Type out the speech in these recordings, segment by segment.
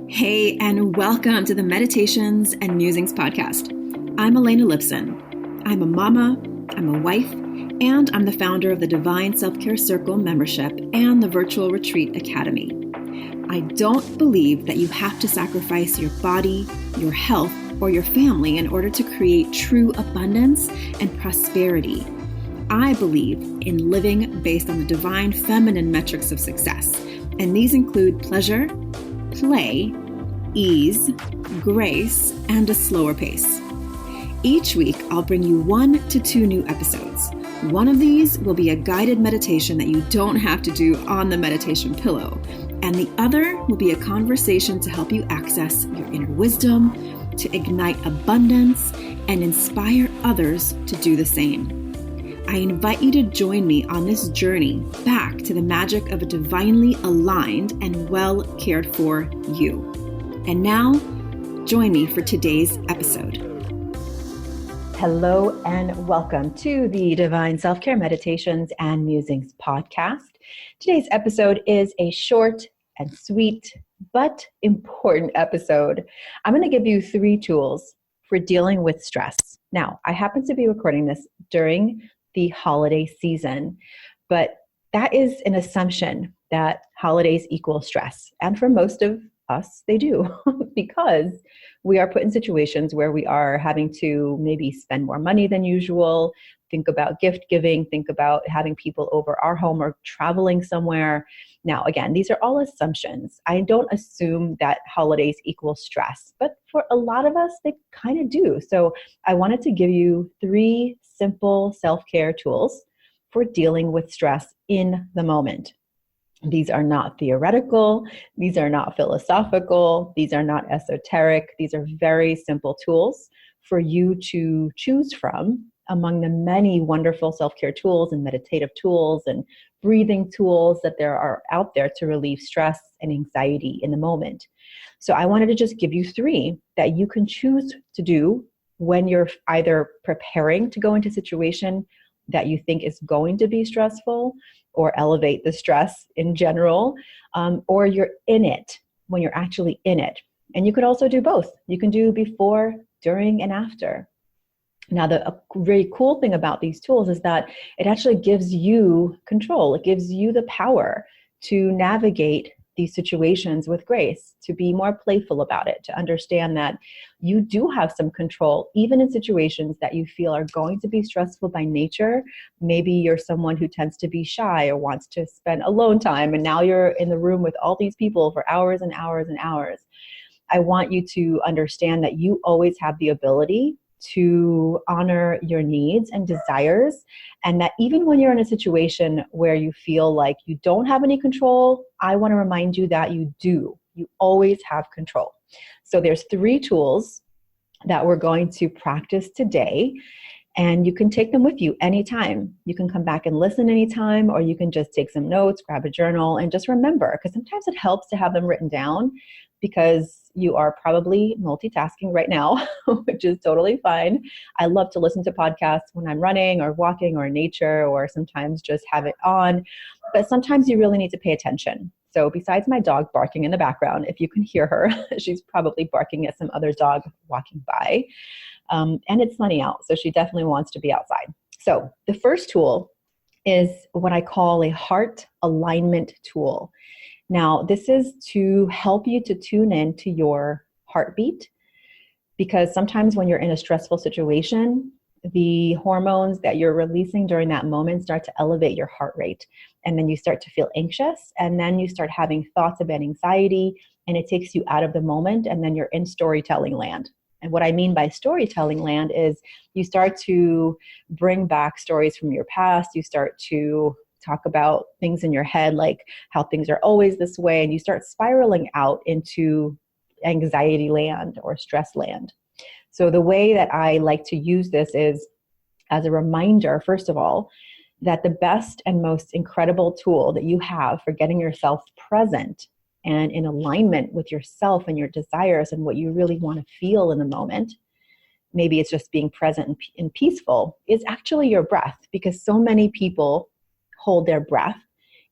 Hey, and welcome to the Meditations and Musings podcast. I'm Elena Lipson. I'm a mama, I'm a wife, and I'm the founder of the Divine Self-Care Circle membership and the Virtual Retreat Academy. I don't believe that you have to sacrifice your body, your health, or your family in order to create true abundance and prosperity. I believe in living based on the divine feminine metrics of success, and these include pleasure, play, ease, grace, and a slower pace. Each week, I'll bring you 1 to 2 new episodes. One of these will be a guided meditation that you don't have to do on the meditation pillow, and the other will be a conversation to help you access your inner wisdom, to ignite abundance, and inspire others to do the same. I invite you to join me on this journey back to the magic of a divinely aligned and well cared for you. And now, join me for today's episode. Hello and welcome to the Divine Self-Care Meditations and Musings podcast. Today's episode is a short and sweet but important episode. I'm going to give you 3 tools for dealing with stress. Now, I happen to be recording this during the holiday season, but that is an assumption that holidays equal stress. And for most of us, they do, because we are put in situations where we are having to maybe spend more money than usual, think about gift giving, think about having people over our home or traveling somewhere. Now, again, these are all assumptions. I don't assume that holidays equal stress, but for a lot of us, they kind of do. So I wanted to give you 3 simple self-care tools for dealing with stress in the moment. These are not theoretical. These are not philosophical. These are not esoteric. These are very simple tools for you to choose from among the many wonderful self-care tools and meditative tools and breathing tools that there are out there to relieve stress and anxiety in the moment. So I wanted to just give you 3 that you can choose to do when you're either preparing to go into a situation that you think is going to be stressful or elevate the stress in general, or you're in it when you're actually in it. And you could also do both. You can do before, during, and after. Now, the really cool thing about these tools is that it actually gives you control. It gives you the power to navigate these situations with grace, to be more playful about it, to understand that you do have some control, even in situations that you feel are going to be stressful by nature. Maybe you're someone who tends to be shy or wants to spend alone time, and now you're in the room with all these people for hours and hours and hours. I want you to understand that you always have the ability to honor your needs and desires, and that even when you're in a situation where you feel like you don't have any control, I want to remind you that you do. You always have control. So there's 3 tools that we're going to practice today, and you can take them with you anytime. You can come back and listen anytime, or you can just take some notes, grab a journal, and just remember, because sometimes it helps to have them written down, because you are probably multitasking right now, which is totally fine. I love to listen to podcasts when I'm running or walking or in nature, or sometimes just have it on. But sometimes you really need to pay attention. So besides my dog barking in the background, if you can hear her, she's probably barking at some other dog walking by. And it's sunny out, so she definitely wants to be outside. So the first tool is what I call a heart alignment tool. Now, this is to help you to tune in to your heartbeat, because sometimes when you're in a stressful situation, the hormones that you're releasing during that moment start to elevate your heart rate. And then you start to feel anxious, and then you start having thoughts about anxiety, and it takes you out of the moment, and then you're in storytelling land. And what I mean by storytelling land is you start to bring back stories from your past. You start to talk about things in your head, like how things are always this way, and you start spiraling out into anxiety land or stress land. So the way that I like to use this is as a reminder, first of all, that the best and most incredible tool that you have for getting yourself present and in alignment with yourself and your desires and what you really want to feel in the moment, maybe it's just being present and peaceful, is actually your breath. Because so many people hold their breath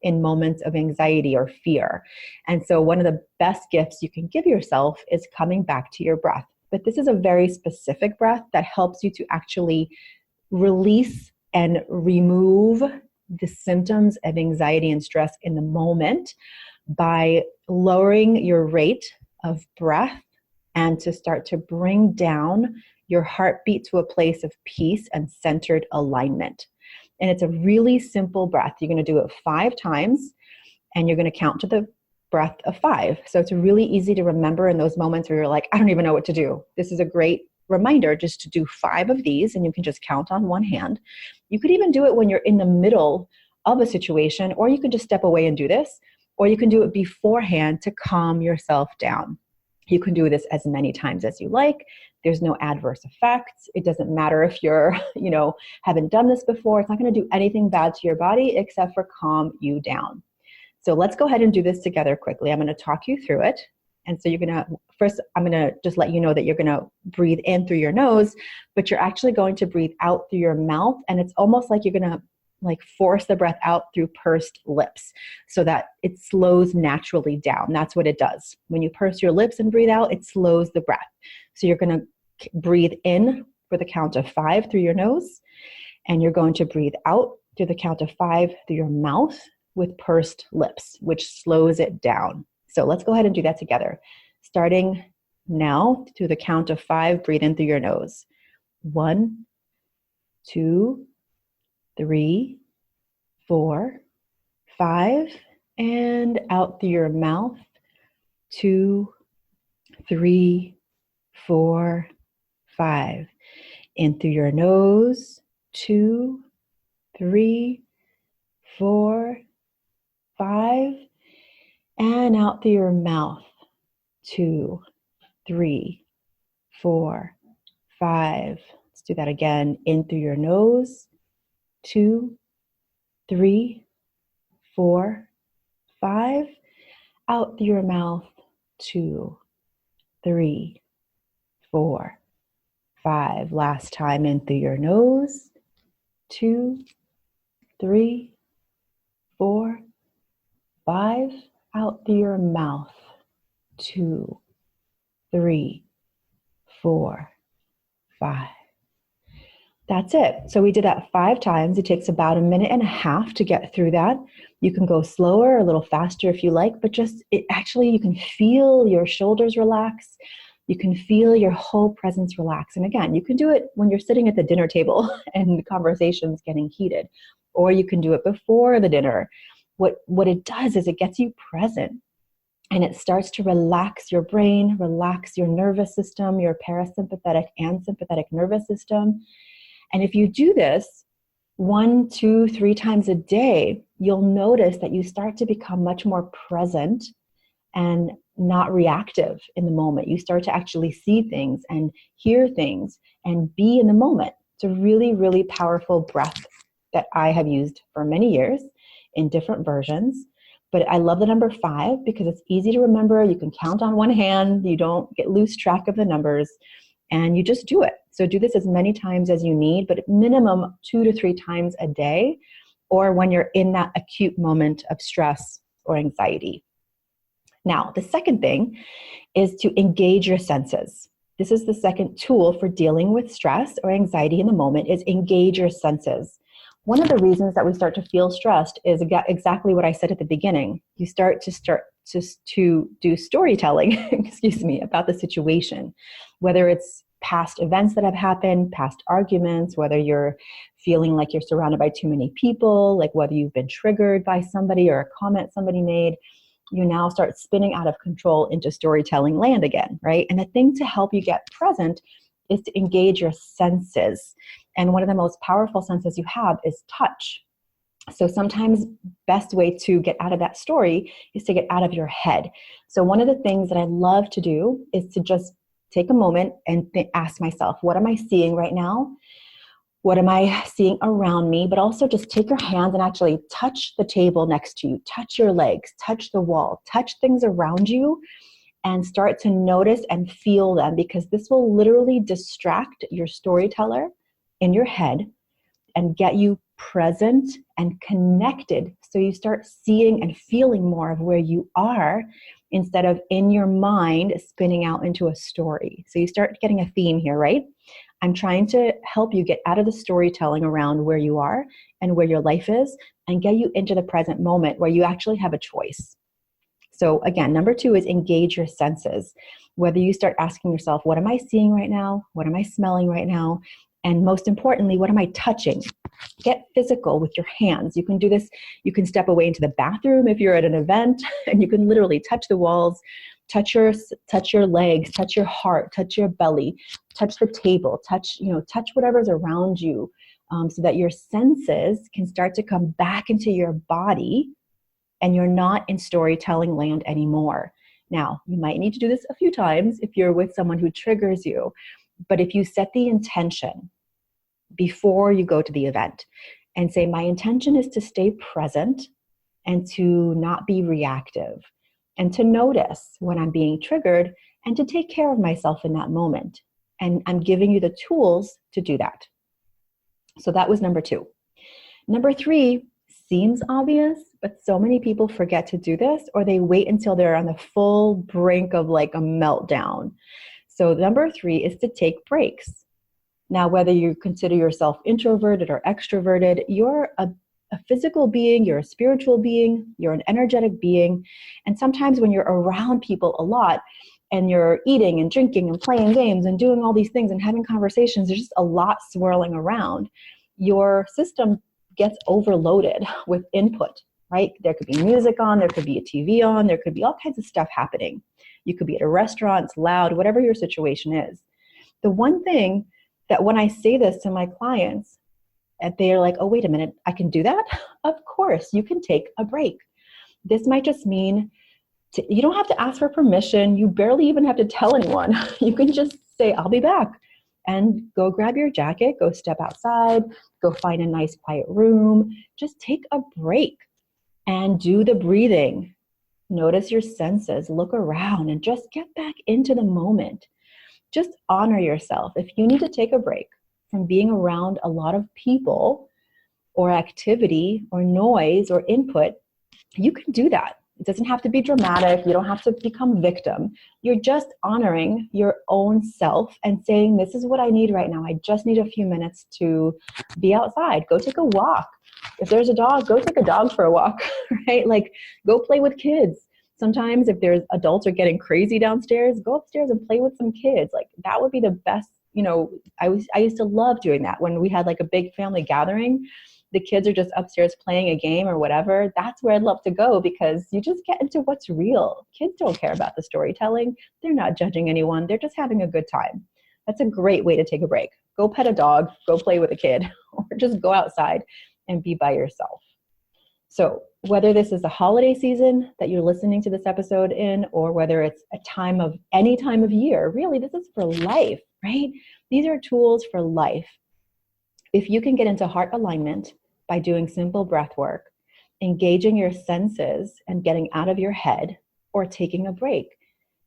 in moments of anxiety or fear. And so one of the best gifts you can give yourself is coming back to your breath. But this is a very specific breath that helps you to actually release and remove the symptoms of anxiety and stress in the moment by lowering your rate of breath and to start to bring down your heartbeat to a place of peace and centered alignment. And it's a really simple breath. You're going to do it 5 times and you're going to count to the breath of 5. So it's really easy to remember in those moments where you're like, I don't even know what to do. This is a great reminder just to do 5 of these, and you can just count on one hand. You could even do it when you're in the middle of a situation, or you can just step away and do this, or you can do it beforehand to calm yourself down. You can do this as many times as you like. There's no adverse effects. It doesn't matter if you're, haven't done this before. It's not going to do anything bad to your body except for calm you down. So let's go ahead and do this together quickly. I'm going to talk you through it. And so I'm going to just let you know that you're going to breathe in through your nose, but you're actually going to breathe out through your mouth. And it's almost like you're going to force the breath out through pursed lips so that it slows naturally down. That's what it does. When you purse your lips and breathe out, it slows the breath. So you're going to breathe in for the count of 5 through your nose, and you're going to breathe out through the count of 5 through your mouth with pursed lips, which slows it down. So let's go ahead and do that together. Starting now through the count of 5, breathe in through your nose. 1, 2, 3, 4, 5, and out through your mouth. 2, 3, 4, 5. In through your nose. 2, 3, 4, 5. And out through your mouth. 2, 3, 4, 5. Let's do that again. In through your nose. 2, 3, 4, 5. Out through your mouth. 2, 3, 4, 5. Last time. In through your nose. 2, 3, 4, 5. Out through your mouth. 2, 3, 4, 5. That's it. So we did that 5 times. It takes about 1.5 minutes to get through that. You can go slower, a little faster if you like, but you can feel your shoulders relax. You can feel your whole presence relax. And again, you can do it when you're sitting at the dinner table and the conversation's getting heated, or you can do it before the dinner. What it does is it gets you present, and it starts to relax your brain, relax your nervous system, your parasympathetic and sympathetic nervous system. And if you do this 1, 2, 3 times a day, you'll notice that you start to become much more present and not reactive in the moment. You start to actually see things and hear things and be in the moment. It's a really, really powerful breath that I have used for many years in different versions. But I love the number 5 because it's easy to remember. You can count on one hand. You don't lose track of the numbers, and you just do it. So do this as many times as you need, but at minimum 2 to 3 times a day, or when you're in that acute moment of stress or anxiety. Now, the second thing is to engage your senses. This is the second tool for dealing with stress or anxiety in the moment, is engage your senses. One of the reasons that we start to feel stressed is exactly what I said at the beginning. You start to do storytelling, about the situation, whether it's past events that have happened, past arguments, whether you're feeling like you're surrounded by too many people, like whether you've been triggered by somebody or a comment somebody made. You now start spinning out of control into storytelling land again, right? And the thing to help you get present is to engage your senses. And one of the most powerful senses you have is touch. So sometimes best way to get out of that story is to get out of your head. So one of the things that I love to do is to just take a moment and ask myself, what am I seeing right now? What am I seeing around me? But also just take your hands and actually touch the table next to you, touch your legs, touch the wall, touch things around you, and start to notice and feel them, because this will literally distract your storyteller in your head, and get you present and connected. So you start seeing and feeling more of where you are instead of in your mind spinning out into a story. So you start getting a theme here, right? I'm trying to help you get out of the storytelling around where you are and where your life is and get you into the present moment where you actually have a choice. So again, number 2 is engage your senses. Whether you start asking yourself, what am I seeing right now? What am I smelling right now? And most importantly, what am I touching? Get physical with your hands. You can do this. You can step away into the bathroom if you're at an event, and you can literally touch the walls, touch your legs, touch your heart, touch your belly, touch the table, touch whatever's around you, so that your senses can start to come back into your body and you're not in storytelling land anymore. Now, you might need to do this a few times if you're with someone who triggers you, but if you set the intention before you go to the event and say, my intention is to stay present and to not be reactive and to notice when I'm being triggered and to take care of myself in that moment. And I'm giving you the tools to do that. So that was number 2. Number 3 seems obvious, but so many people forget to do this, or they wait until they're on the full brink of like a meltdown. So number 3 is to take breaks. Now, whether you consider yourself introverted or extroverted, you're a physical being, you're a spiritual being, you're an energetic being. And sometimes when you're around people a lot and you're eating and drinking and playing games and doing all these things and having conversations, there's just a lot swirling around. Your system gets overloaded with input, right? There could be music on, there could be a TV on, there could be all kinds of stuff happening. You could be at a restaurant, it's loud, whatever your situation is. The one thing that when I say this to my clients, and they're like, oh, wait a minute, I can do that? Of course, you can take a break. This might just mean you don't have to ask for permission. You barely even have to tell anyone. You can just say, I'll be back. And go grab your jacket, go step outside, go find a nice quiet room. Just take a break and do the breathing. Notice your senses, look around, and just get back into the moment. Just honor yourself. If you need to take a break from being around a lot of people or activity or noise or input, you can do that. It doesn't have to be dramatic. You don't have to become victim. You're just honoring your own self and saying, this is what I need right now. I just need a few minutes to be outside. Go take a walk. If there's a dog, go take a dog for a walk, right? Like, go play with kids. Sometimes if there's adults are getting crazy downstairs, go upstairs and play with some kids. Like, that would be the best. I used to love doing that when we had like a big family gathering. The kids are just upstairs playing a game or whatever. That's where I'd love to go, because you just get into what's real. Kids don't care about the storytelling. They're not judging anyone. They're just having a good time. That's a great way to take a break. Go pet a dog, go play with a kid, or just go outside and be by yourself. So whether this is the holiday season that you're listening to this episode in, or whether it's any time of year, really, this is for life, right? These are tools for life. If you can get into heart alignment by doing simple breath work, engaging your senses and getting out of your head, or taking a break,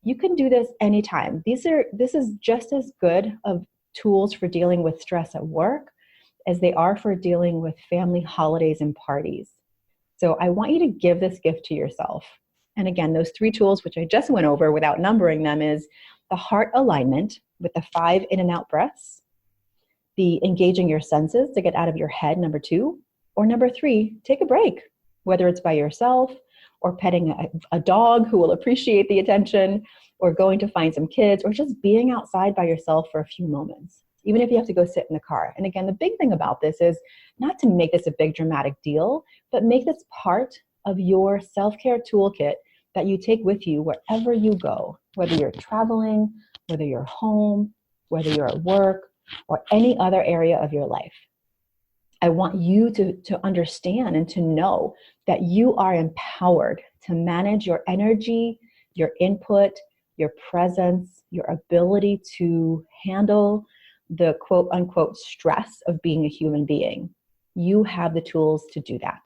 you can do this anytime. This is just as good of tools for dealing with stress at work as they are for dealing with family holidays and parties. So I want you to give this gift to yourself. And again, those 3 tools, which I just went over without numbering them, is the heart alignment with the 5 in and out breaths, the engaging your senses to get out of your head, number 2, or number 3, take a break, whether it's by yourself or petting a dog who will appreciate the attention, or going to find some kids, or just being outside by yourself for a few moments, even if you have to go sit in the car. And again, the big thing about this is not to make this a big dramatic deal, but make this part of your self-care toolkit that you take with you wherever you go, whether you're traveling, whether you're home, whether you're at work, or any other area of your life. I want you to understand and to know that you are empowered to manage your energy, your input, your presence, your ability to handle the quote unquote stress of being a human being. You have the tools to do that.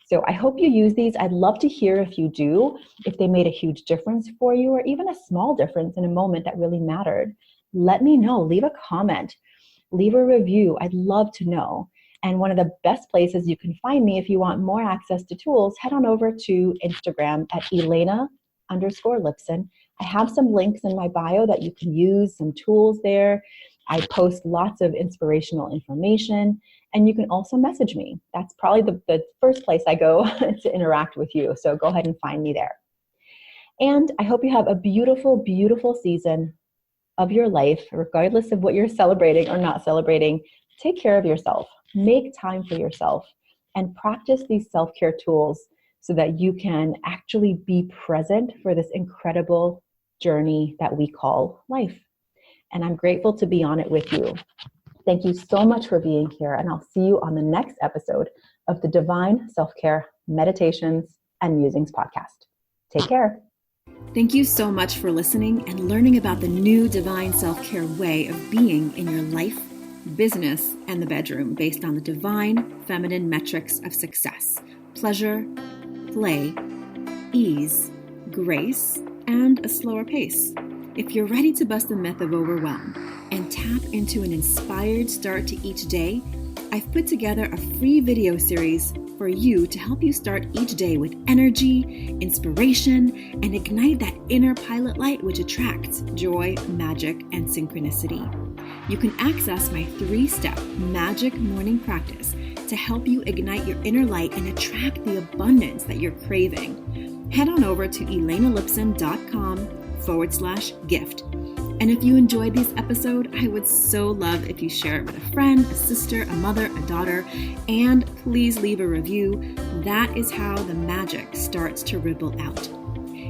So I hope you use these. I'd love to hear if you do, if they made a huge difference for you, or even a small difference in a moment that really mattered. Let me know. Leave a comment. Leave a review. I'd love to know. And one of the best places you can find me if you want more access to tools, head on over to Instagram at Elena_Lipson. I have some links in my bio that you can use, some tools there. I post lots of inspirational information, and you can also message me. That's probably the first place I go to interact with you. So go ahead and find me there. And I hope you have a beautiful, beautiful season of your life, regardless of what you're celebrating or not celebrating. Take care of yourself, make time for yourself, and practice these self-care tools so that you can actually be present for this incredible journey that we call life. And I'm grateful to be on it with you. Thank you so much for being here, and I'll see you on the next episode of the Divine Self-Care Meditations and Musings podcast. Take care. Thank you so much for listening and learning about the new divine self-care way of being in your life, business, and the bedroom based on the divine feminine metrics of success: pleasure, play, ease, grace, and a slower pace. If you're ready to bust the myth of overwhelm and tap into an inspired start to each day, I've put together a free video series for you to help you start each day with energy, inspiration, and ignite that inner pilot light which attracts joy, magic, and synchronicity. You can access my 3-step magic morning practice to help you ignite your inner light and attract the abundance that you're craving. Head on over to elenalipson.com/gift. And if you enjoyed this episode, I would so love if you share it with a friend, a sister, a mother, a daughter, and please leave a review. That is how the magic starts to ripple out.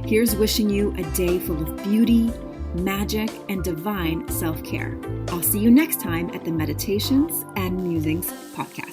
Here's wishing you a day full of beauty, magic, and divine self-care. I'll see you next time at the Meditations and Musings podcast.